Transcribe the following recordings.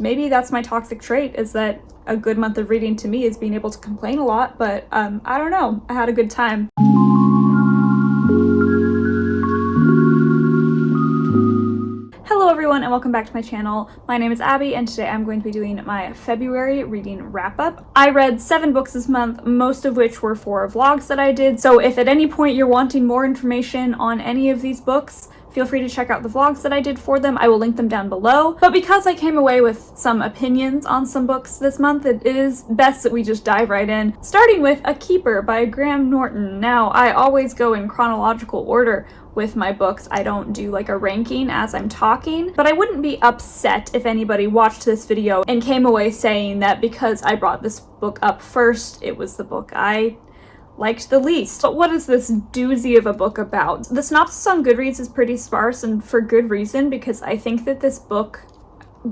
maybe that's my toxic trait, is that a good month of reading to me is being able to complain a lot, but I don't know. I had a good time. Hello everyone and welcome back to my channel. My name is Abby and today I'm going to be doing my February reading wrap-up. I read 7 books this month, most of which were for vlogs that I did, so if at any point you're wanting more information on any of these books, feel free to check out the vlogs that I did for them. I will link them down below. But because I came away with some opinions on some books this month, it is best that we just dive right in. Starting with A Keeper by Graham Norton. Now, I always go in chronological order with my books. I don't do like a ranking as I'm talking, but I wouldn't be upset if anybody watched this video and came away saying that because I brought this book up first, it was the book I liked the least. But what is this doozy of a book about? The synopsis on Goodreads is pretty sparse, and for good reason, because I think that this book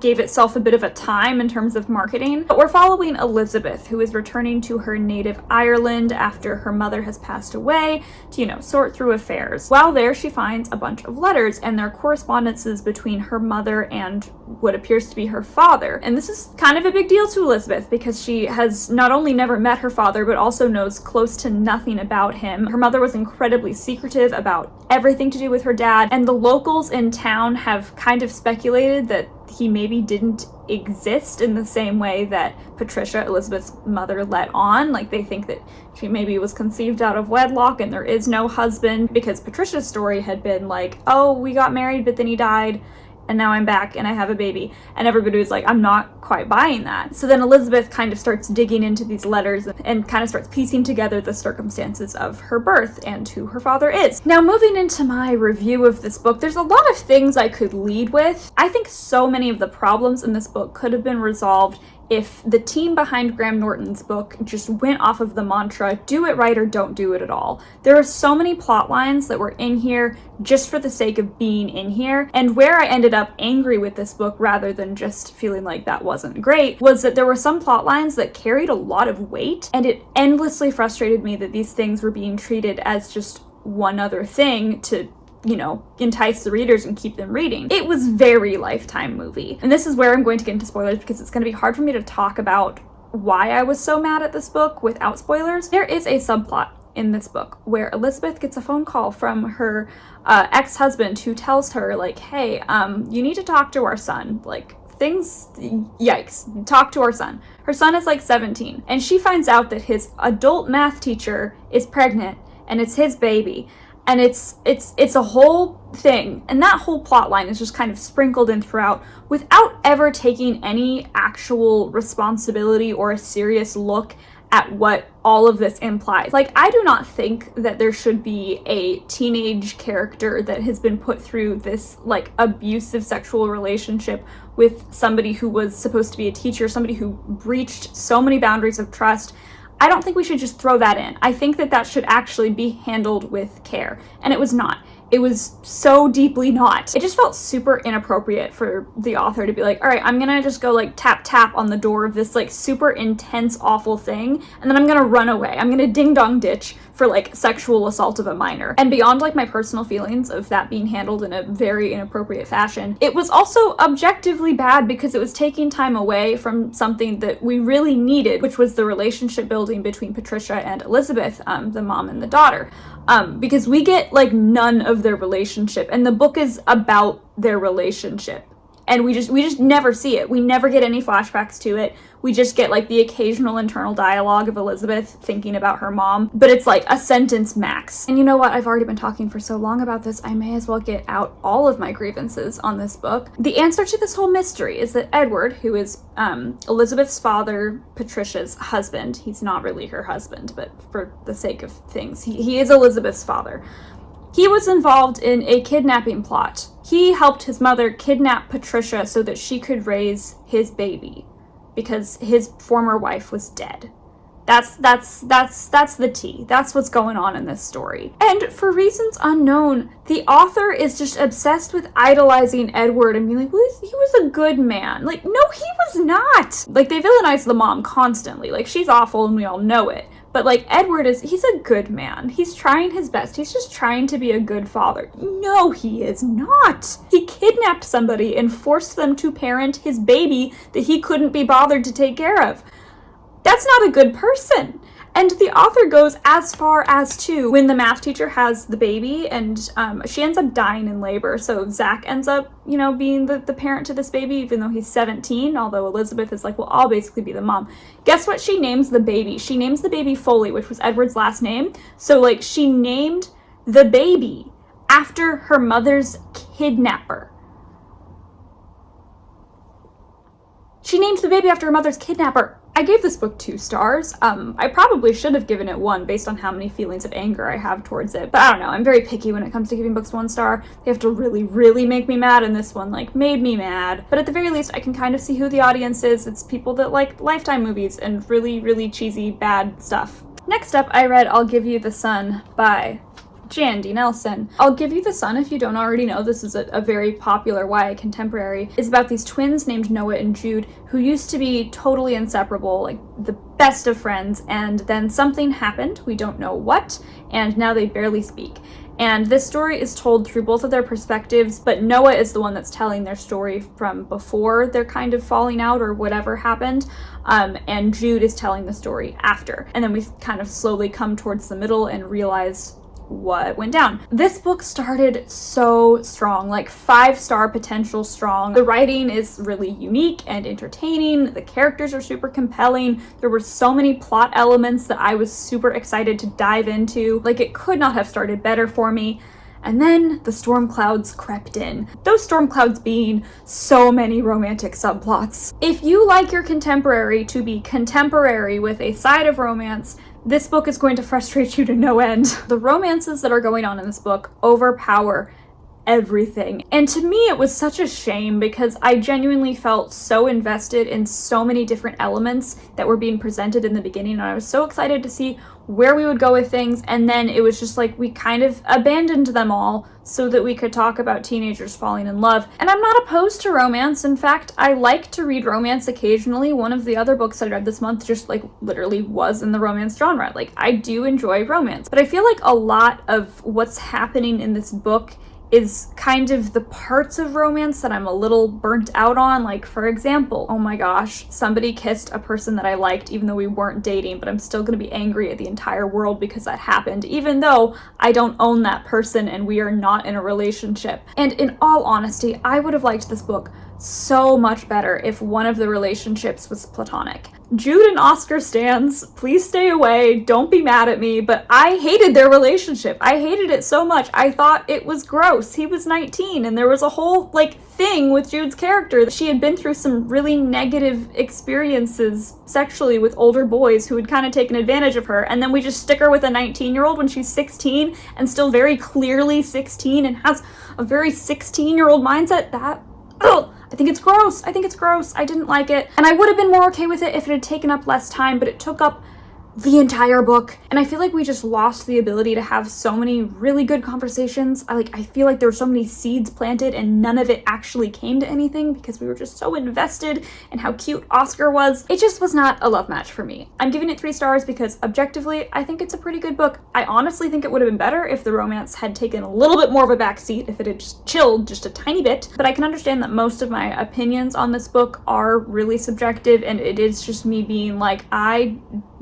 gave itself a bit of a time in terms of marketing. But we're following Elizabeth, who is returning to her native Ireland after her mother has passed away to, you know, sort through affairs. While there, she finds a bunch of letters and their correspondences between her mother and what appears to be her father. And this is kind of a big deal to Elizabeth because she has not only never met her father, but also knows close to nothing about him. Her mother was incredibly secretive about everything to do with her dad, and the locals in town have kind of speculated that he maybe didn't exist in the same way that Patricia, Elizabeth's mother, let on. Like, they think that she maybe was conceived out of wedlock and there is no husband, because Patricia's story had been like, oh, we got married but then he died and now I'm back and I have a baby. And everybody was like, I'm not quite buying that. So then Elizabeth kind of starts digging into these letters and kind of starts piecing together the circumstances of her birth and who her father is. Now, moving into my review of this book, there's a lot of things I could lead with. I think so many of the problems in this book could have been resolved if the team behind Graham Norton's book just went off of the mantra, do it right or don't do it at all. There are so many plot lines that were in here just for the sake of being in here, and where I ended up angry with this book rather than just feeling like that wasn't great was that there were some plot lines that carried a lot of weight, and it endlessly frustrated me that these things were being treated as just one other thing to, you know, entice the readers and keep them reading. It was very Lifetime movie. And this is where I'm going to get into spoilers because it's going to be hard for me to talk about why I was so mad at this book without spoilers. There is a subplot in this book where Elizabeth gets a phone call from her ex-husband who tells her, like, hey, you need to talk to our son. Like, things, yikes, talk to our son. Her son is like 17, and she finds out that his adult math teacher is pregnant and it's his baby. And it's a whole thing, and that whole plot line is just kind of sprinkled in throughout without ever taking any actual responsibility or a serious look at what all of this implies. Like, I do not think that there should be a teenage character that has been put through this, like, abusive sexual relationship with somebody who was supposed to be a teacher, somebody who breached so many boundaries of trust. I don't think we should just throw that in. I think that that should actually be handled with care. And it was not. It was so deeply not. It just felt super inappropriate for the author to be like, all right, I'm gonna just go like tap tap on the door of this like super intense, awful thing, and then I'm gonna run away. I'm gonna ding dong ditch for like sexual assault of a minor. And beyond like my personal feelings of that being handled in a very inappropriate fashion, it was also objectively bad because it was taking time away from something that we really needed, which was the relationship building between Patricia and Elizabeth, the mom and the daughter. Because we get like none of their relationship, and the book is about their relationship, and we just never see it. We never get any flashbacks to it. We just get like the occasional internal dialogue of Elizabeth thinking about her mom, but it's like a sentence max. And you know what? I've already been talking for so long about this, I may as well get out all of my grievances on this book. The answer to this whole mystery is that Edward, who is Elizabeth's father, Patricia's husband, he's not really her husband, but for the sake of things, he is Elizabeth's father. He was involved in a kidnapping plot. He helped his mother kidnap Patricia so that she could raise his baby, because his former wife was dead. That's the tea. That's what's going on in this story. And for reasons unknown, the author is just obsessed with idolizing Edward and being like, well, he was a good man. Like, no, he was not. Like, they villainize the mom constantly. Like, she's awful and we all know it. but like Edward he's a good man. He's trying his best. He's just trying to be a good father. No, he is not. He kidnapped somebody and forced them to parent his baby that he couldn't be bothered to take care of. That's not a good person. And the author goes as far as to, when the math teacher has the baby and she ends up dying in labor, so Zach ends up, being the parent to this baby, even though he's 17, although Elizabeth is like, well, I'll basically be the mom. Guess what she names the baby? She names the baby Foley, which was Edward's last name. So, like, she named the baby after her mother's kidnapper. She named the baby after her mother's kidnapper. I gave this book 2 stars. I probably should have given it 1 based on how many feelings of anger I have towards it. But I don't know, I'm very picky when it comes to giving books 1 star. They have to really, really make me mad, and this one, like, made me mad. But at the very least, I can kind of see who the audience is. It's people that like Lifetime movies and really, really cheesy, bad stuff. Next up, I read I'll Give You the Sun by Jandy Nelson. I'll Give You the Sun, if you don't already know, this is a very popular YA contemporary. It's about these twins named Noah and Jude who used to be totally inseparable, like the best of friends, and then something happened, we don't know what, and now they barely speak. And this story is told through both of their perspectives, but Noah is the one that's telling their story from before they're kind of falling out or whatever happened, and Jude is telling the story after. And then we kind of slowly come towards the middle and realize what went down. This book started so strong, like 5-star potential strong. The writing is really unique and entertaining. The characters are super compelling. There were so many plot elements that I was super excited to dive into. Like, it could not have started better for me. And then the storm clouds crept in. Those storm clouds being so many romantic subplots. If you like your contemporary to be contemporary with a side of romance, this book is going to frustrate you to no end. The romances that are going on in this book overpower everything. And to me, it was such a shame because I genuinely felt so invested in so many different elements that were being presented in the beginning, and I was so excited to see where we would go with things, and then it was just like we kind of abandoned them all so that we could talk about teenagers falling in love. And I'm not opposed to romance. In fact, I like to read romance occasionally. One of the other books I read this month just like literally was in the romance genre. Like, I do enjoy romance, but I feel like a lot of what's happening in this book is kind of the parts of romance that I'm a little burnt out on. Like, for example, oh my gosh, somebody kissed a person that I liked even though we weren't dating, but I'm still gonna be angry at the entire world because that happened, even though I don't own that person and we are not in a relationship. And in all honesty, I would have liked this book so much better if one of the relationships was platonic. Jude and Oscar stans, please stay away, don't be mad at me, but I hated their relationship. I hated it so much. I thought it was gross. He was 19 and there was a whole like thing with Jude's character. She had been through some really negative experiences sexually with older boys who had kind of taken advantage of her, and then we just stick her with a 19-year-old when she's 16 and still very clearly 16 and has a very 16-year-old mindset. I think it's gross. I think it's gross. I didn't like it. And I would have been more okay with it if it had taken up less time, but it took up the entire book. And I feel like we just lost the ability to have so many really good conversations. I feel like there were so many seeds planted and none of it actually came to anything because we were just so invested in how cute Oscar was. It just was not a love match for me. I'm giving it 3 stars because objectively, I think it's a pretty good book. I honestly think it would have been better if the romance had taken a little bit more of a backseat, if it had just chilled just a tiny bit. But I can understand that most of my opinions on this book are really subjective, and it is just me being like, I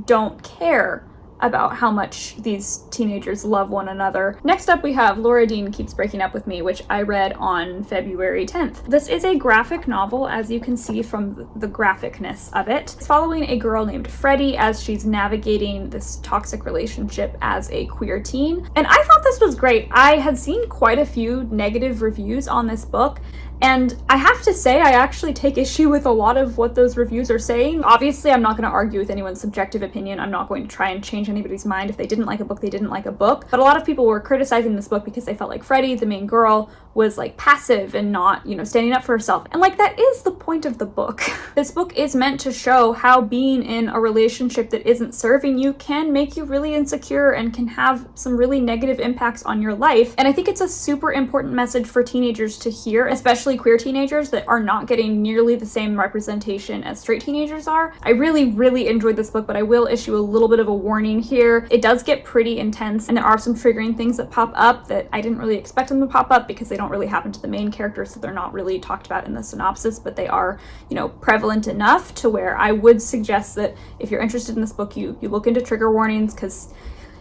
don't care about how much these teenagers love one another. Next up we have Laura Dean Keeps Breaking Up With Me, which I read on February 10th. This is a graphic novel, as you can see from the graphicness of it. It's following a girl named Freddie as she's navigating this toxic relationship as a queer teen. And I thought this was great. I had seen quite a few negative reviews on this book, and I have to say, I actually take issue with a lot of what those reviews are saying. Obviously, I'm not going to argue with anyone's subjective opinion. I'm not going to try and change anybody's mind. If they didn't like a book, they didn't like a book. But a lot of people were criticizing this book because they felt like Freddie, the main girl, was like passive and not, standing up for herself. And like, that is the point of the book. This book is meant to show how being in a relationship that isn't serving you can make you really insecure and can have some really negative impacts on your life. And I think it's a super important message for teenagers to hear, especially especially queer teenagers, that are not getting nearly the same representation as straight teenagers are. I really, really enjoyed this book, but I will issue a little bit of a warning here. It does get pretty intense, and there are some triggering things that pop up that I didn't really expect them to pop up because they don't really happen to the main character, so they're not really talked about in the synopsis, but they are, you know, prevalent enough to where I would suggest that if you're interested in this book, you look into trigger warnings, because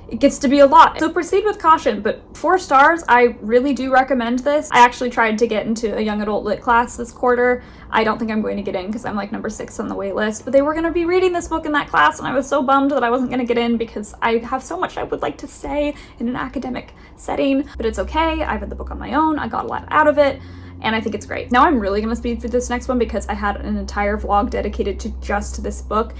it gets to be a lot. So proceed with caution, but 4 stars, I really do recommend this. I actually tried to get into a young adult lit class this quarter. I don't think I'm going to get in because I'm like number 6 on the wait list, but they were going to be reading this book in that class, and I was so bummed that I wasn't going to get in because I have so much I would like to say in an academic setting, but it's okay. I've read the book on my own. I got a lot out of it, and I think it's great. Now I'm really going to speed through this next one because I had an entire vlog dedicated to just this book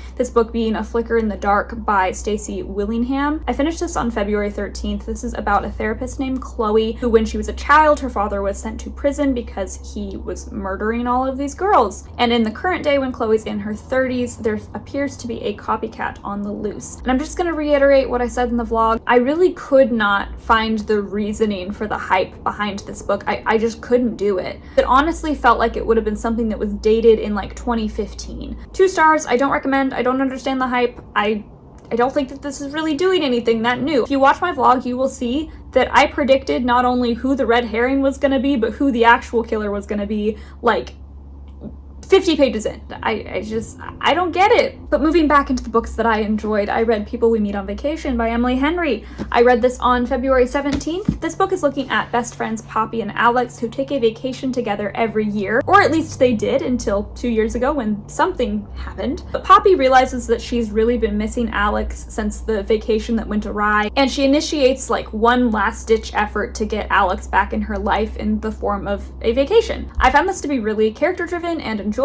being A Flicker in the Dark by Stacy Willingham. I finished this on February 13th. This is about a therapist named Chloe who, when she was a child, her father was sent to prison because he was murdering all of these girls. And in the current day, when Chloe's in her 30s, there appears to be a copycat on the loose. And I'm just going to reiterate what I said in the vlog. I really could not find the reasoning for the hype behind this book. I just couldn't do it. It honestly felt like it would have been something that was dated in like 2015. 2 stars, I don't recommend. I don't understand the hype. I don't think that this is really doing anything that new. If you watch my vlog, you will see that I predicted not only who the red herring was going to be, but who the actual killer was going to be, like 50 pages in. I don't get it. But moving back into the books that I enjoyed, I read People We Meet on Vacation by Emily Henry. I read this on February 17th. This book is looking at best friends Poppy and Alex who take a vacation together every year, or at least they did until 2 years ago when something happened. But Poppy realizes that she's really been missing Alex since the vacation that went awry, and she initiates like one last ditch effort to get Alex back in her life in the form of a vacation. I found this to be really character driven and enjoyable.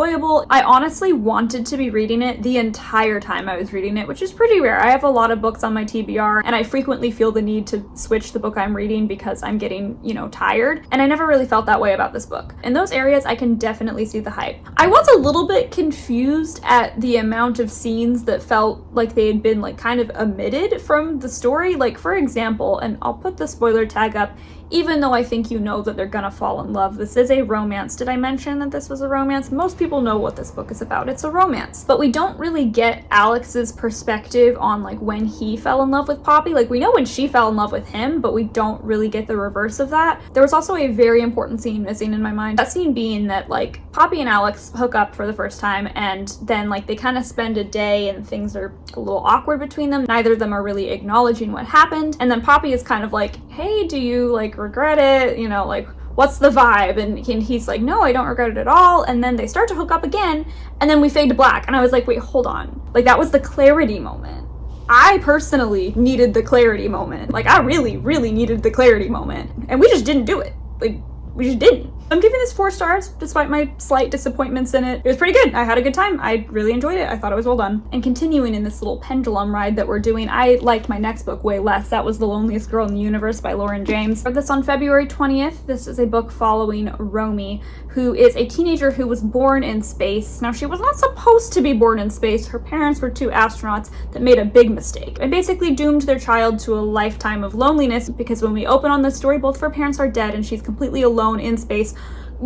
I honestly wanted to be reading it the entire time I was reading it, which is pretty rare. I have a lot of books on my TBR, and I frequently feel the need to switch the book I'm reading because I'm getting, you know, tired, and I never really felt that way about this book. In those areas, I can definitely see the hype. I was a little bit confused at the amount of scenes that felt like they had been like kind of omitted from the story. Like, for example, and I'll put the spoiler tag up, even though I think you know that they're gonna fall in love. This is a romance. Did I mention that this was a romance? Most people know what this book is about. It's a romance. But we don't really get Alex's perspective on like when he fell in love with Poppy. Like, we know when she fell in love with him, but we don't really get the reverse of that. There was also a very important scene missing in my mind. That scene being that like Poppy and Alex hook up for the first time, and then like they kind of spend a day and things are a little awkward between them. Neither of them are really acknowledging what happened. And then Poppy is kind of like, hey, do you like regret it? You know, like, what's the vibe? And he's like, no, I don't regret it at all. And then they start to hook up again, and then we fade to black. And I was like, wait, hold on. Like, that was the clarity moment. I personally needed the clarity moment. Like, I really, really needed the clarity moment. And we just didn't do it. Like, we just didn't. I'm giving this 4 stars, despite my slight disappointments in it. It was pretty good. I had a good time. I really enjoyed it. I thought it was well done. And continuing in this little pendulum ride that we're doing, I liked my next book way less. That was The Loneliest Girl in the Universe by Lauren James. I read this on February 20th. This is a book following Romy, who is a teenager who was born in space. Now, she was not supposed to be born in space. Her parents were 2 astronauts that made a big mistake and basically doomed their child to a lifetime of loneliness, because when we open on this story, both of her parents are dead and she's completely alone in space.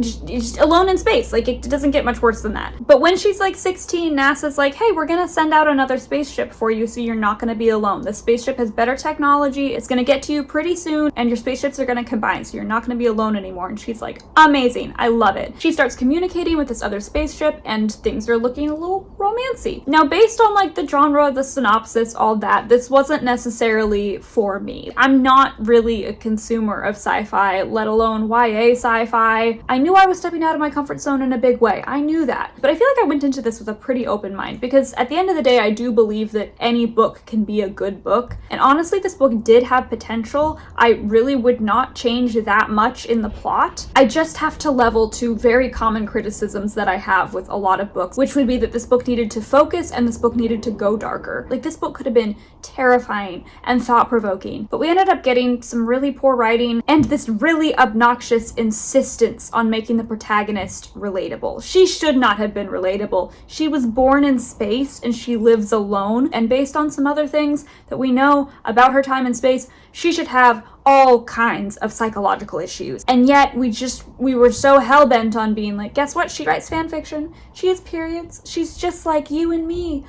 Just alone in space. Like, it doesn't get much worse than that. But when she's like 16, NASA's like, hey, we're gonna send out another spaceship for you so you're not gonna be alone. The spaceship has better technology, it's gonna get to you pretty soon, and your spaceships are gonna combine, so you're not gonna be alone anymore. And she's like, amazing, I love it. She starts communicating with this other spaceship, and things are looking a little romancy. Now, based on like the genre, the synopsis, all that, this wasn't necessarily for me. I'm not really a consumer of sci-fi, let alone YA sci-fi. I knew I was stepping out of my comfort zone in a big way. I knew that. But I feel like I went into this with a pretty open mind, because at the end of the day, I do believe that any book can be a good book. And honestly, this book did have potential. I really would not change that much in the plot. I just have to level 2 very common criticisms that I have with a lot of books, which would be that this book needed to focus and this book needed to go darker. Like, this book could have been terrifying and thought-provoking, but we ended up getting some really poor writing and this really obnoxious insistence on making the protagonist relatable. She should not have been relatable. She was born in space and she lives alone, and based on some other things that we know about her time in space, she should have all kinds of psychological issues. And yet we were so hell-bent on being like, guess what? She writes fan fiction. She has periods. She's just like you and me.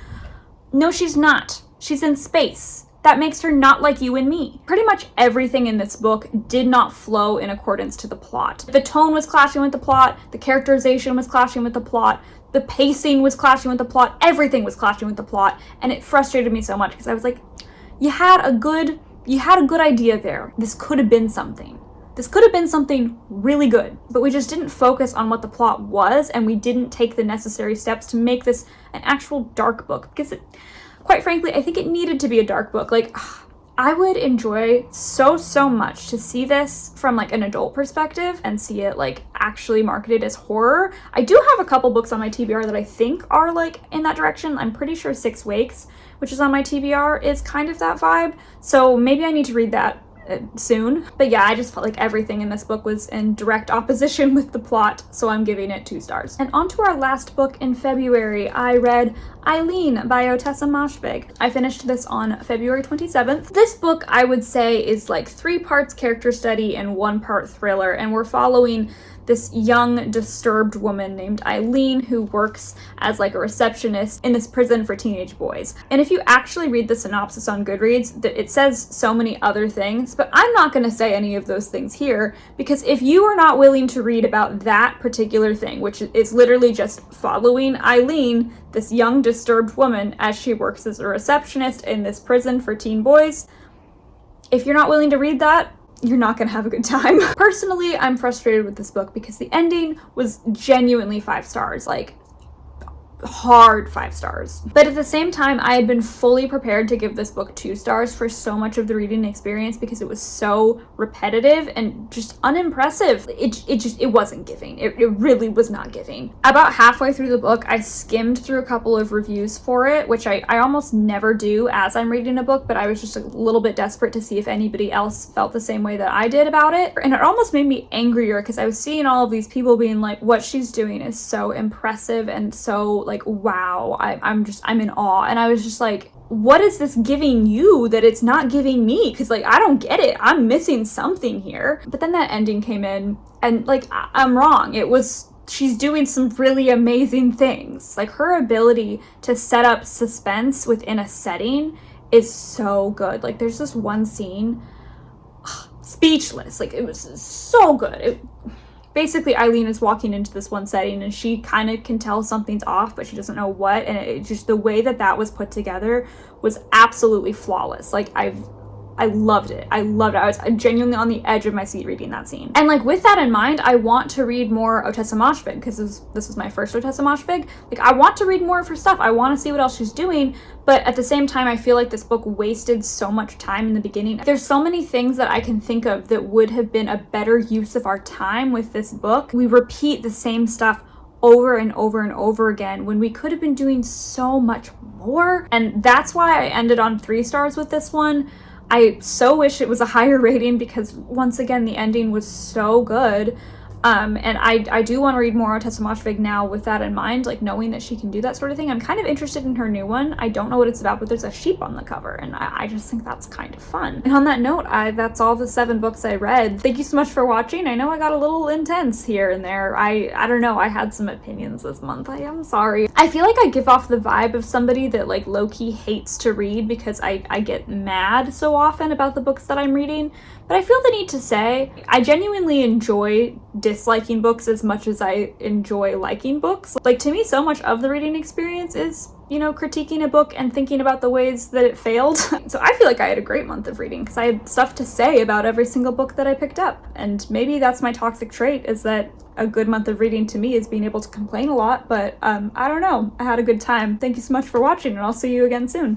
No, she's not. She's in space. That makes her not like you and me. Pretty much everything in this book did not flow in accordance to the plot. The tone was clashing with the plot, the characterization was clashing with the plot, the pacing was clashing with the plot, everything was clashing with the plot, and it frustrated me so much because I was like, you had a good idea there. This could have been something. This could have been something really good, but we just didn't focus on what the plot was, and we didn't take the necessary steps to make this an actual dark book, because quite frankly, I think it needed to be a dark book. Like, I would enjoy so much to see this from like an adult perspective and see it like actually marketed as horror. I do have a couple books on my TBR that I think are like in that direction. I'm pretty sure 6 Wakes, which is on my TBR, is kind of that vibe. So maybe I need to read that soon. But yeah, I just felt like everything in this book was in direct opposition with the plot, so I'm giving it 2 stars. And on to our last book in February. I read Eileen by Ottessa Moshfegh. I finished this on February 27th. This book, I would say, is like 3 parts character study and 1 part thriller, and we're following this young, disturbed woman named Eileen who works as like a receptionist in this prison for teenage boys. And if you actually read the synopsis on Goodreads, it says so many other things, but I'm not going to say any of those things here, because if you are not willing to read about that particular thing, which is literally just following Eileen, this young, disturbed woman, as she works as a receptionist in this prison for teen boys, if you're not willing to read that, you're not gonna have a good time. Personally, I'm frustrated with this book because the ending was genuinely 5 stars, like hard 5 stars. But at the same time, I had been fully prepared to give this book 2 stars for so much of the reading experience because it was so repetitive and just unimpressive. It wasn't giving. It really was not giving. About halfway through the book, I skimmed through a couple of reviews for it, which I almost never do as I'm reading a book, but I was just a little bit desperate to see if anybody else felt the same way that I did about it. And it almost made me angrier because I was seeing all of these people being like, what she's doing is so impressive and so like, wow, I'm in awe. And I was just like, what is this giving you that it's not giving me? Because like, I don't get it. I'm missing something here. But then that ending came in and like, I'm wrong. She's doing some really amazing things. Like, her ability to set up suspense within a setting is so good. Like, there's this one scene, speechless. Like, it was so good. Basically, Eileen is walking into this one setting and she kind of can tell something's off, but she doesn't know what. And it just, the way that was put together was absolutely flawless. Like, I loved it. I was genuinely on the edge of my seat reading that scene. And like, with that in mind, I want to read more Ottessa Moshfegh because this is my first Ottessa Moshfegh. Like, I want to read more of her stuff. I want to see what else she's doing. But at the same time, I feel like this book wasted so much time in the beginning. There's so many things that I can think of that would have been a better use of our time with this book. We repeat the same stuff over and over and over again when we could have been doing so much more. And that's why I ended on 3 stars with this one. I so wish it was a higher rating because, once again, the ending was so good. And I do want to read more Ottessa Moshfegh now with that in mind, like knowing that she can do that sort of thing. I'm kind of interested in her new one. I don't know what it's about, but there's a sheep on the cover, and I just think that's kind of fun. And on that note, that's all the 7 books I read. Thank you so much for watching. I know I got a little intense here and there. I don't know, I had some opinions this month. I am sorry. I feel like I give off the vibe of somebody that like low-key hates to read because I get mad so often about the books that I'm reading. But I feel the need to say, I genuinely enjoy disliking books as much as I enjoy liking books. Like, to me, so much of the reading experience is, you know, critiquing a book and thinking about the ways that it failed. So I feel like I had a great month of reading because I had stuff to say about every single book that I picked up. And maybe that's my toxic trait, is that a good month of reading to me is being able to complain a lot. But I don't know. I had a good time. Thank you so much for watching, and I'll see you again soon.